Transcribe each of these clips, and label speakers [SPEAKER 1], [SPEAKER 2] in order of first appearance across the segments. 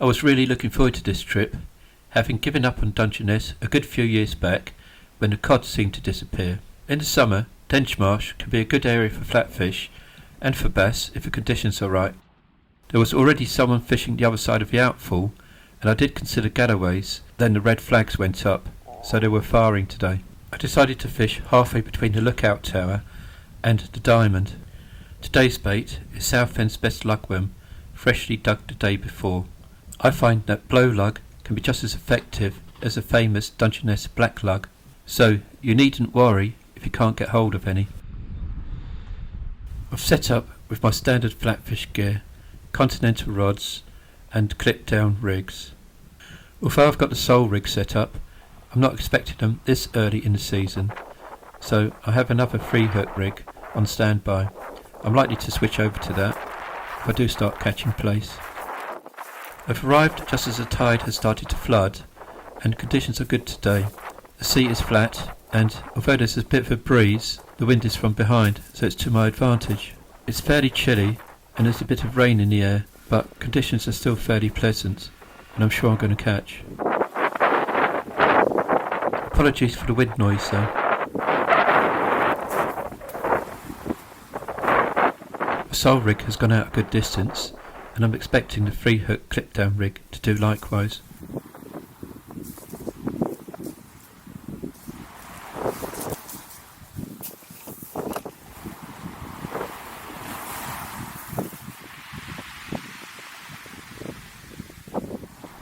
[SPEAKER 1] I was really looking forward to this trip, having given up on Dungeness a good few years back when the cod seemed to disappear. In the summer, Dengemarsh can be a good area for flatfish and for bass if the conditions are right. There was already someone fishing the other side of the outfall, and I did consider getaways. Then the red flags went up, so they were firing today. I decided to fish halfway between the lookout tower and the diamond. Today's bait is Southend's best lugworm, freshly dug the day before. I find that blow lug can be just as effective as the famous Dungeness black lug, so you needn't worry if you can't get hold of any. I've set up with my standard flatfish gear, continental rods and clip down rigs. Although I've got the sole rig set up, I'm not expecting them this early in the season, so I have another 3-hook rig on standby. I'm likely to switch over to that if I do start catching plaice. I've arrived just as the tide has started to flood, and conditions are good today. The sea is flat, and although there's a bit of a breeze, the wind is from behind, so it's to my advantage. It's fairly chilly, and there's a bit of rain in the air, but conditions are still fairly pleasant, and I'm sure I'm going to catch. Apologies for the wind noise though. The sole rig has gone out a good distance, and I'm expecting the 3-hook clip down rig to do likewise.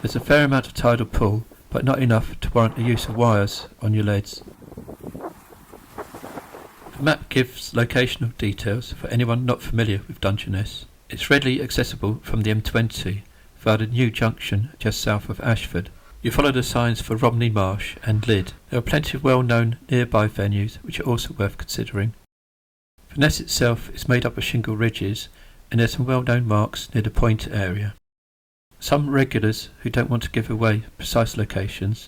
[SPEAKER 1] There's a fair amount of tidal pull, but not enough to warrant the use of wires on your leads. The map gives locational details for anyone not familiar with Dungeness. It's readily accessible from the M20 via the new junction just south of Ashford. You follow the signs for Romney Marsh and Lydd. There are plenty of well-known nearby venues which are also worth considering. The Ness itself is made up of shingle ridges, and there's some well-known marks near the point area. Some regulars who don't want to give away precise locations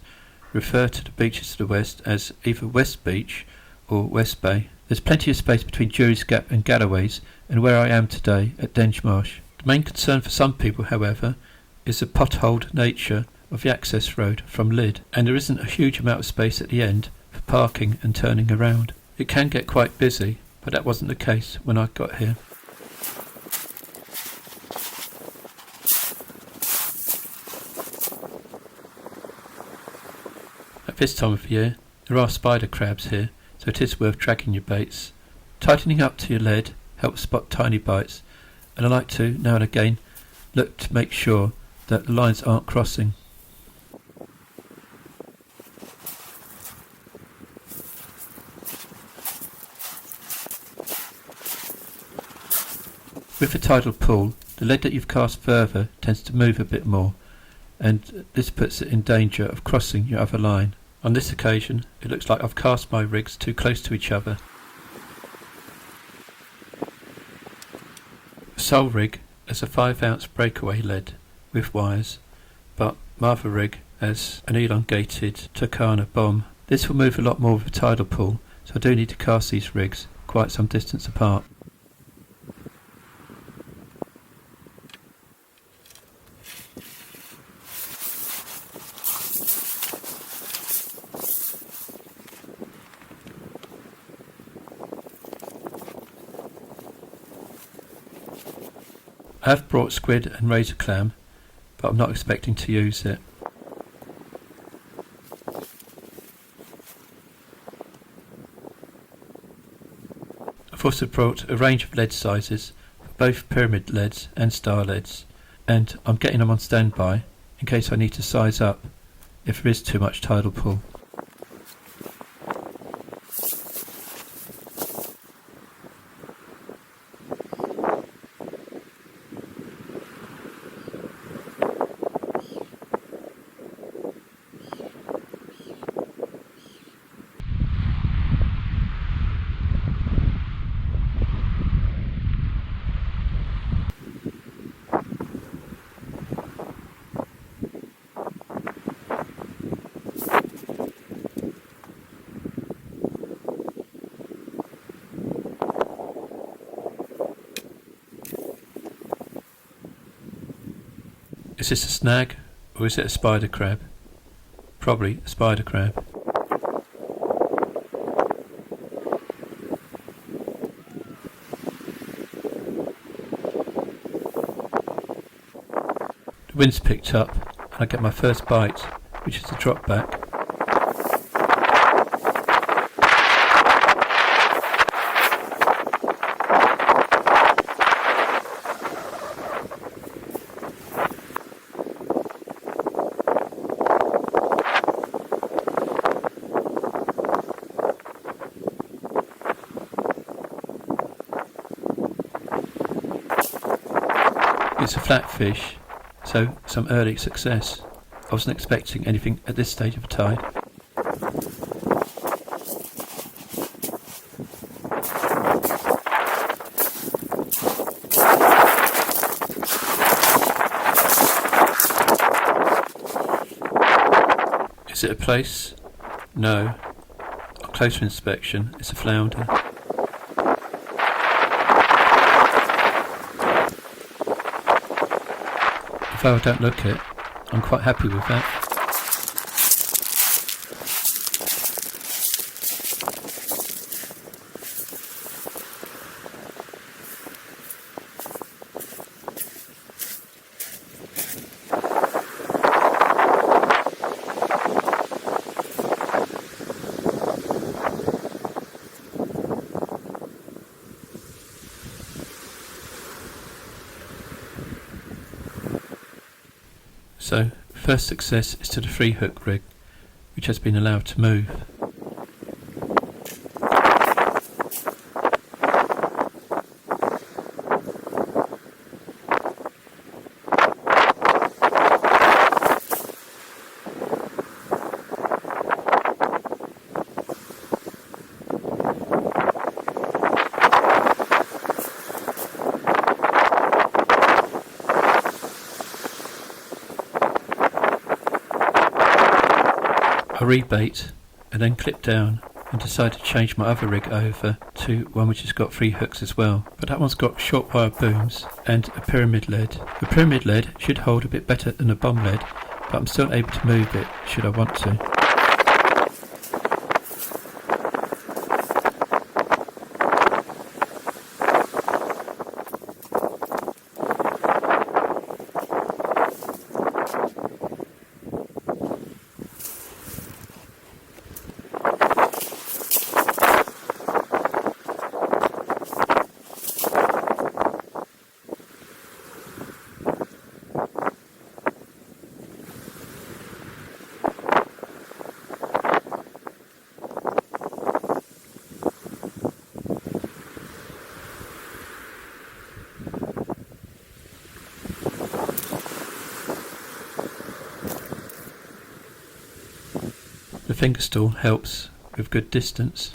[SPEAKER 1] refer to the beaches to the west as either West Beach or West Bay. There's plenty of space between Jury's Gap and Galloways and where I am today at Dengemarsh. The main concern for some people, however, is the potholed nature of the access road from Lydd, and there isn't a huge amount of space at the end for parking and turning around. It can get quite busy, but that wasn't the case when I got here. At this time of year, there are spider crabs here, so it is worth tracking your baits. Tightening up to your lead helps spot tiny bites, and I like to, now and again, look to make sure that the lines aren't crossing. With the tidal pull, the lead that you've cast further tends to move a bit more, and this puts it in danger of crossing your other line. On this occasion, it looks like I've cast my rigs too close to each other. The sole rig has a 5-ounce breakaway lead with wires, but my other rig has an elongated Turkana bomb. This will move a lot more with a tidal pull, so I do need to cast these rigs quite some distance apart. I have brought squid and razor clam, but I'm not expecting to use it. I've also brought a range of lead sizes for both pyramid leads and star leads, and I'm getting them on standby in case I need to size up if there is too much tidal pull. Is this a snag, or is it a spider crab? Probably a spider crab. The wind's picked up, and I get my first bite, which is a drop back. It's a flat fish, so some early success. I wasn't expecting anything at this stage of the tide. Is it a plaice? No. On closer inspection, it's a flounder. Although I don't look it, I'm quite happy with that. So, first success is to the free hook rig, which has been allowed to move. I rebait and then clip down and decide to change my other rig over to one which has got 3 hooks as well, but that one's got short wire booms and a pyramid lead. The pyramid lead should hold a bit better than a bomb lead, but I'm still able to move it should I want to. The finger stool helps with good distance.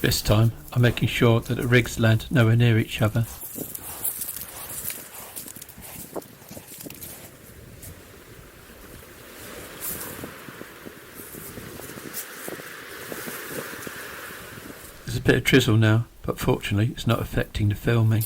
[SPEAKER 1] This time I'm making sure that the rigs land nowhere near each other. There's a bit of drizzle now, but fortunately it's not affecting the filming.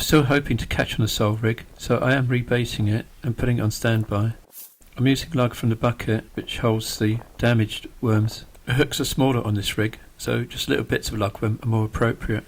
[SPEAKER 1] still hoping to catch on the sole rig, so I am rebaiting it and putting it on standby. I'm using lug from the bucket which holds the damaged worms. The hooks are smaller on this rig, so just little bits of lugworm are more appropriate.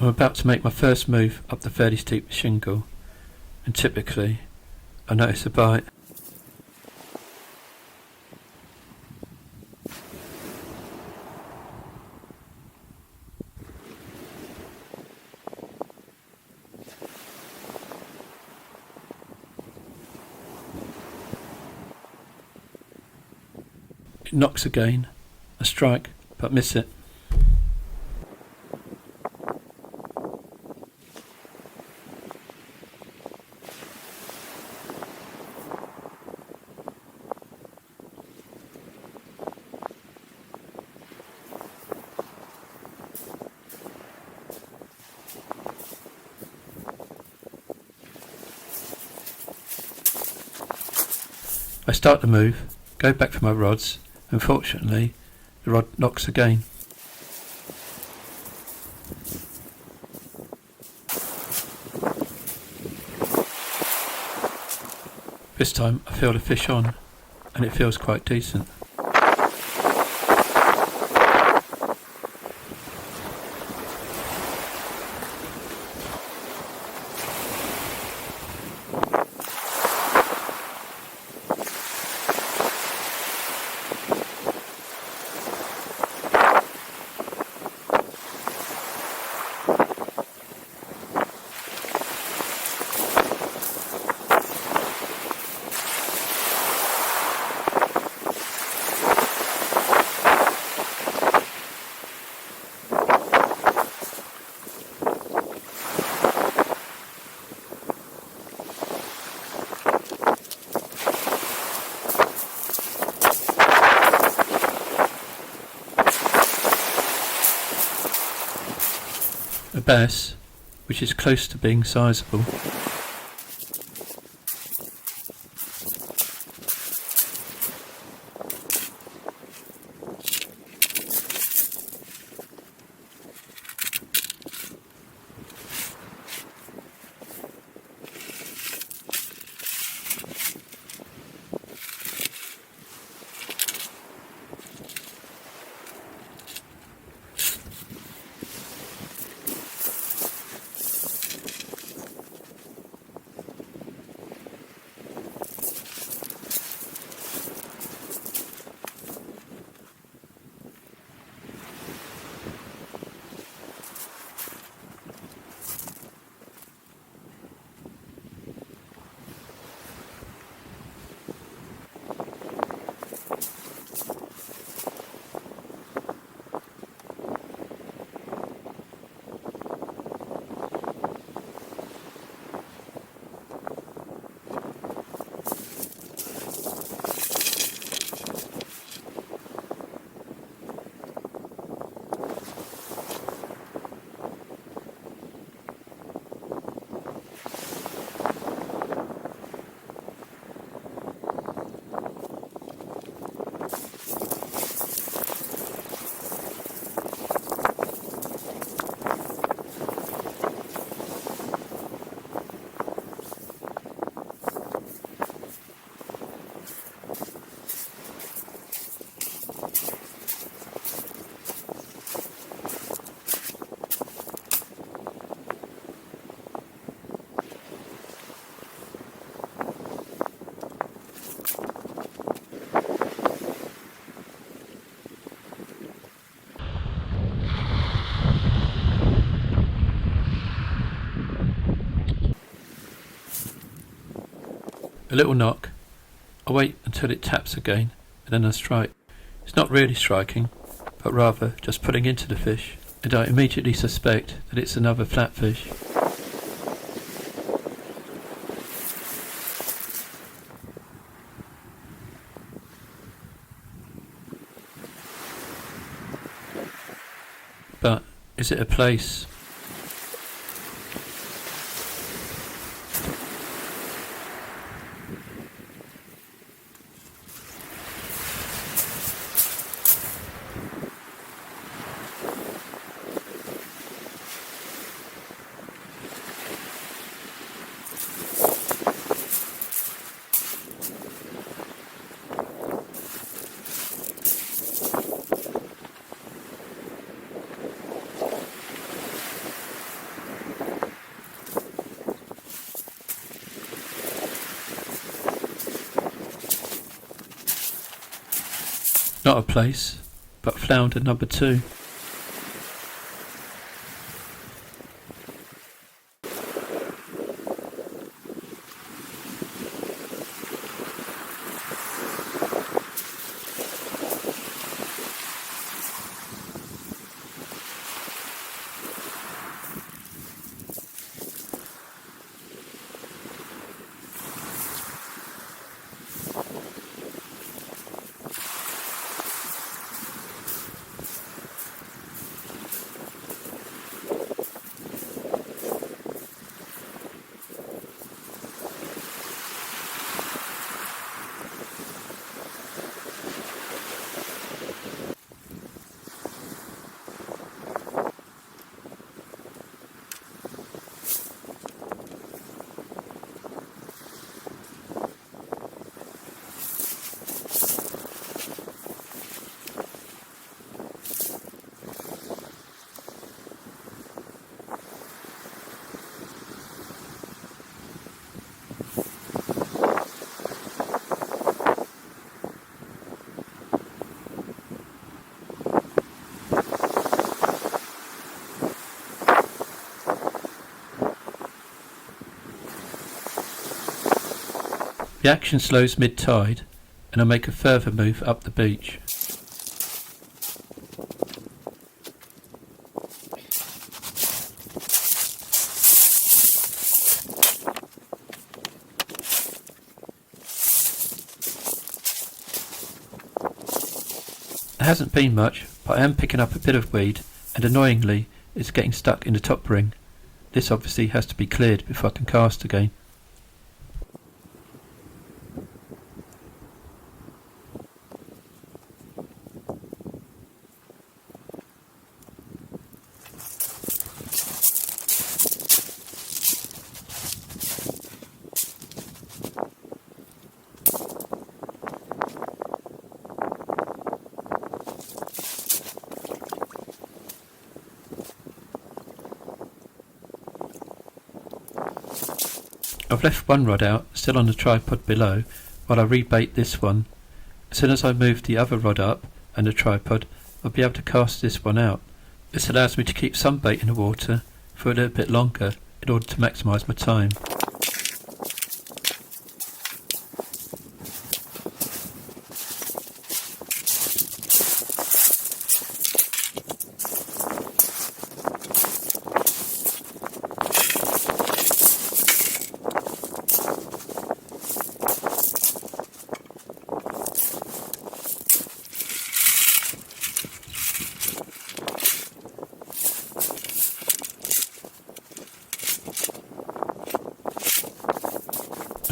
[SPEAKER 1] I'm about to make my first move up the fairly steep shingle, and typically I notice a bite. It knocks again, a strike, but miss it. I start the move, go back for my rods, and fortunately the rod knocks again. This time I feel the fish on, and it feels quite decent. A bass, which is close to being sizable. A little knock. I wait until it taps again, and then I strike. It's not really striking, but rather just pulling into the fish, and I immediately suspect that it's another flatfish. But is it a plaice? Not a plaice, but flounder number 2. The action slows mid-tide, and I make a further move up the beach. There hasn't been much, but I am picking up a bit of weed, and annoyingly, it's getting stuck in the top ring. This obviously has to be cleared before I can cast again. I've left one rod out, still on the tripod below, while I rebait this one. As soon as I move the other rod up and the tripod, I'll be able to cast this one out. This allows me to keep some bait in the water for a little bit longer in order to maximise my time.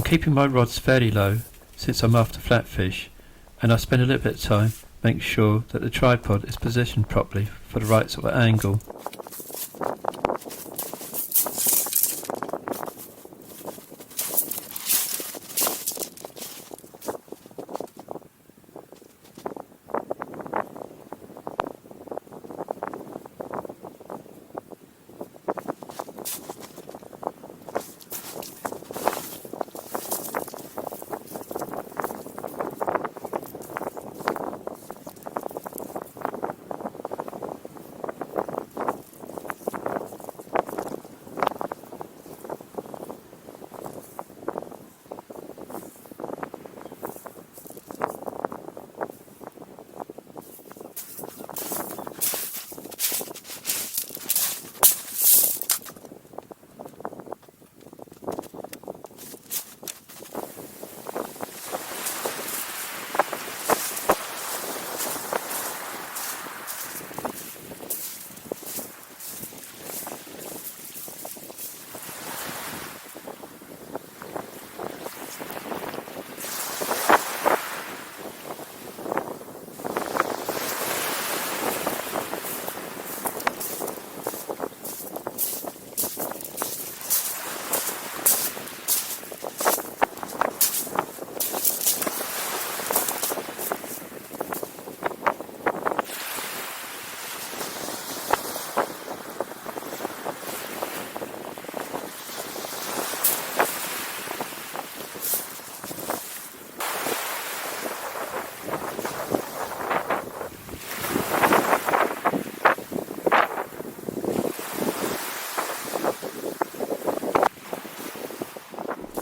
[SPEAKER 1] Keeping my rods fairly low since I'm after flatfish, and I spend a little bit of time making sure that the tripod is positioned properly for the right sort of angle.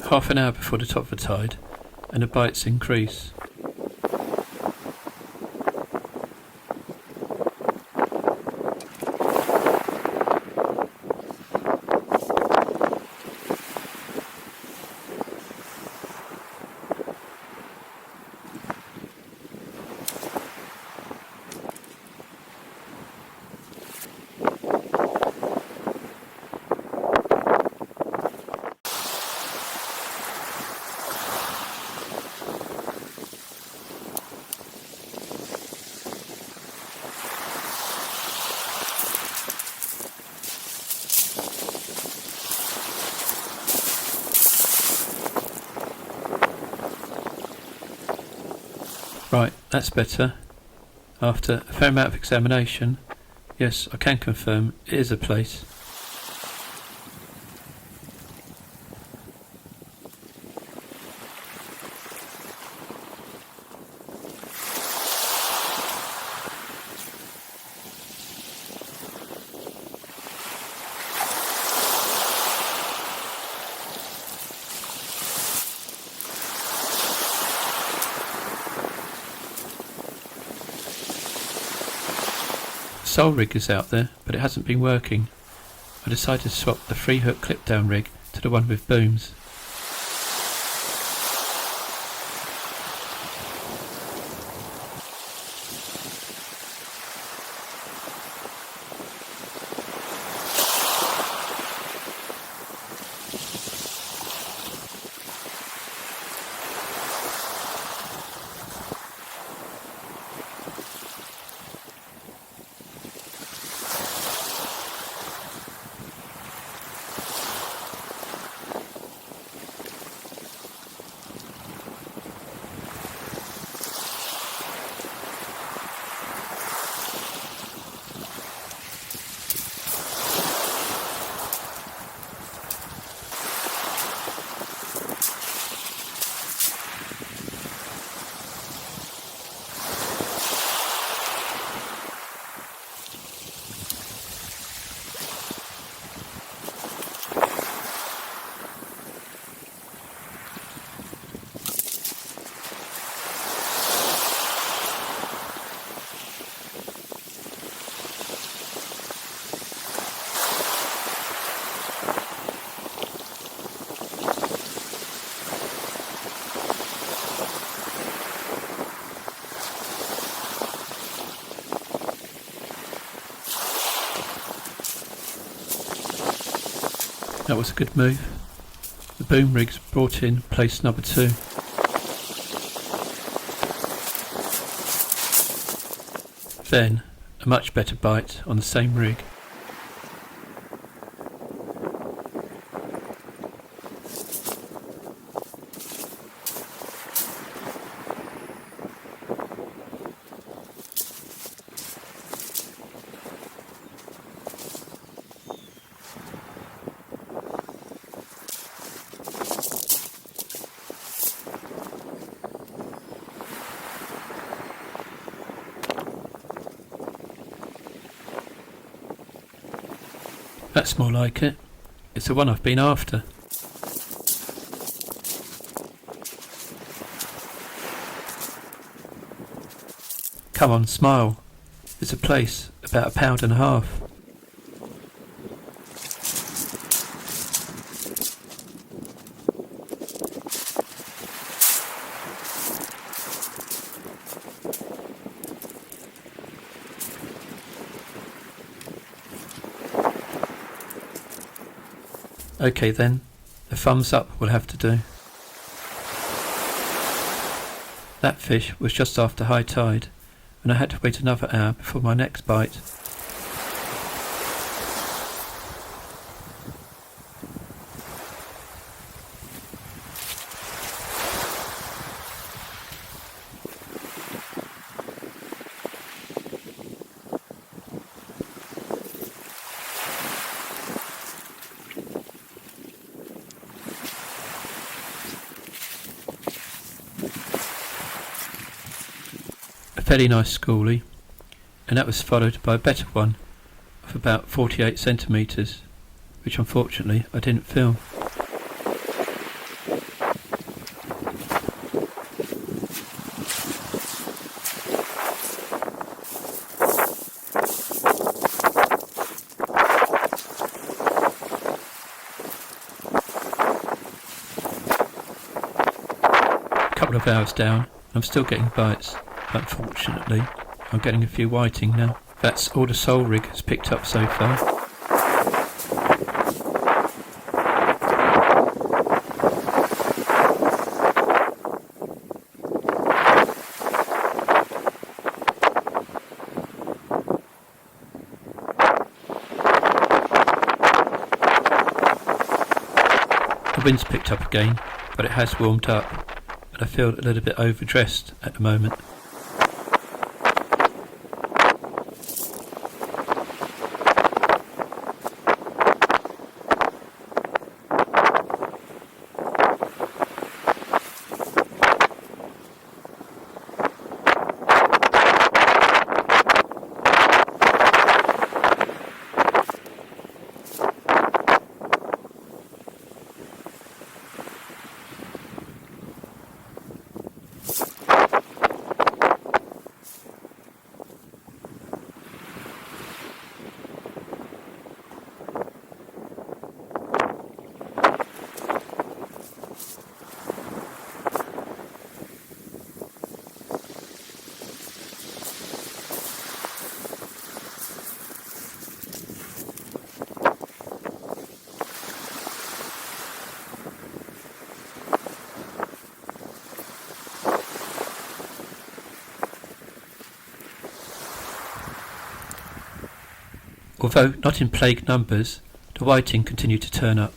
[SPEAKER 1] half an hour before the top of the tide, and the bites increase. Right, that's better. After a fair amount of examination, yes, I can confirm it is a plaice. Sole rig is out there, but it hasn't been working. I decided to swap the 3-hook clip down rig to the one with booms. That was a good move. The boom rigs brought in plaice number 2. Then, a much better bite on the same rig. That's more like it. It's the one I've been after. Come on, smile. It's a plaice, about £1.50 pounds. Okay then, a thumbs up will have to do. That fish was just after high tide, and I had to wait another hour before my next bite. A fairly nice schoolie, and that was followed by a better one of about 48 centimetres, which unfortunately I didn't film. of hours down and I'm still getting bites. Unfortunately, I'm getting a few whiting now. That's all the sole rig has picked up so far. The wind's picked up again, but it has warmed up, and I feel a little bit overdressed at the moment. Although not in plague numbers, the whiting continued to turn up.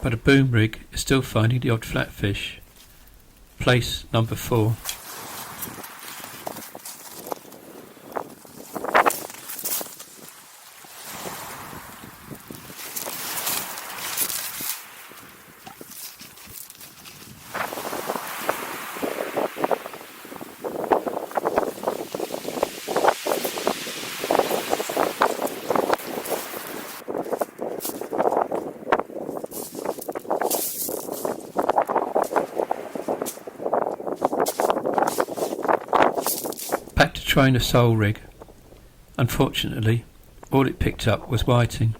[SPEAKER 1] But a boom rig is still finding the odd flatfish. Plaice number 4. Back to trying a sole rig. Unfortunately, all it picked up was whiting.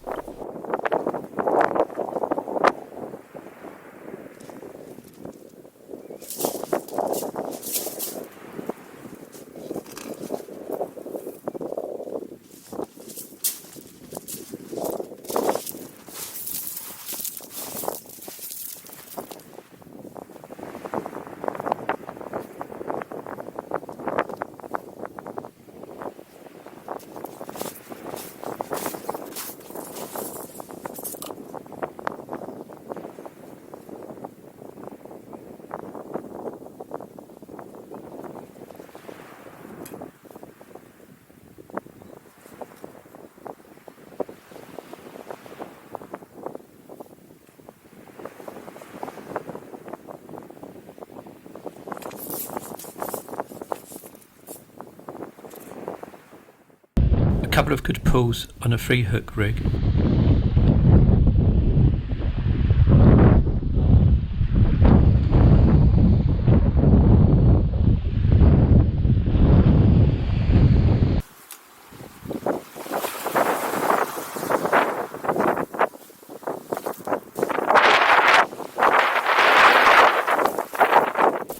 [SPEAKER 1] A couple of good pulls on a 3-hook rig.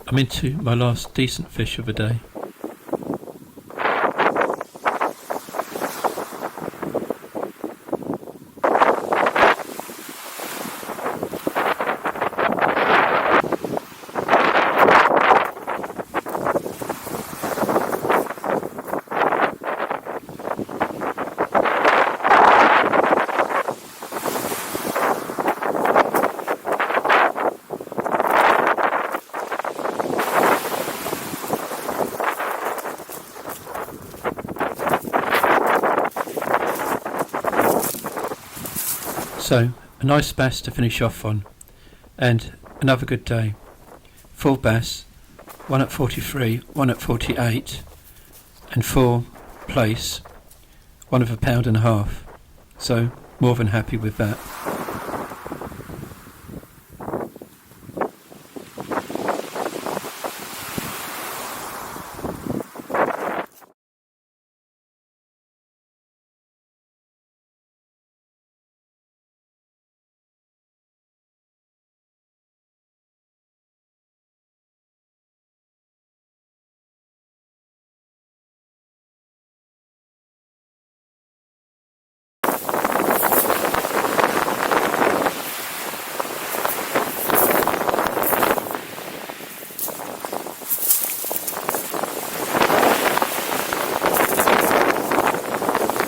[SPEAKER 1] I'm into my last decent fish of the day. So, a nice bass to finish off on, and another good day. Full bass, 1 at 43, 1 at 48, and 4 plaice, 1 of £1.50. So, more than happy with that.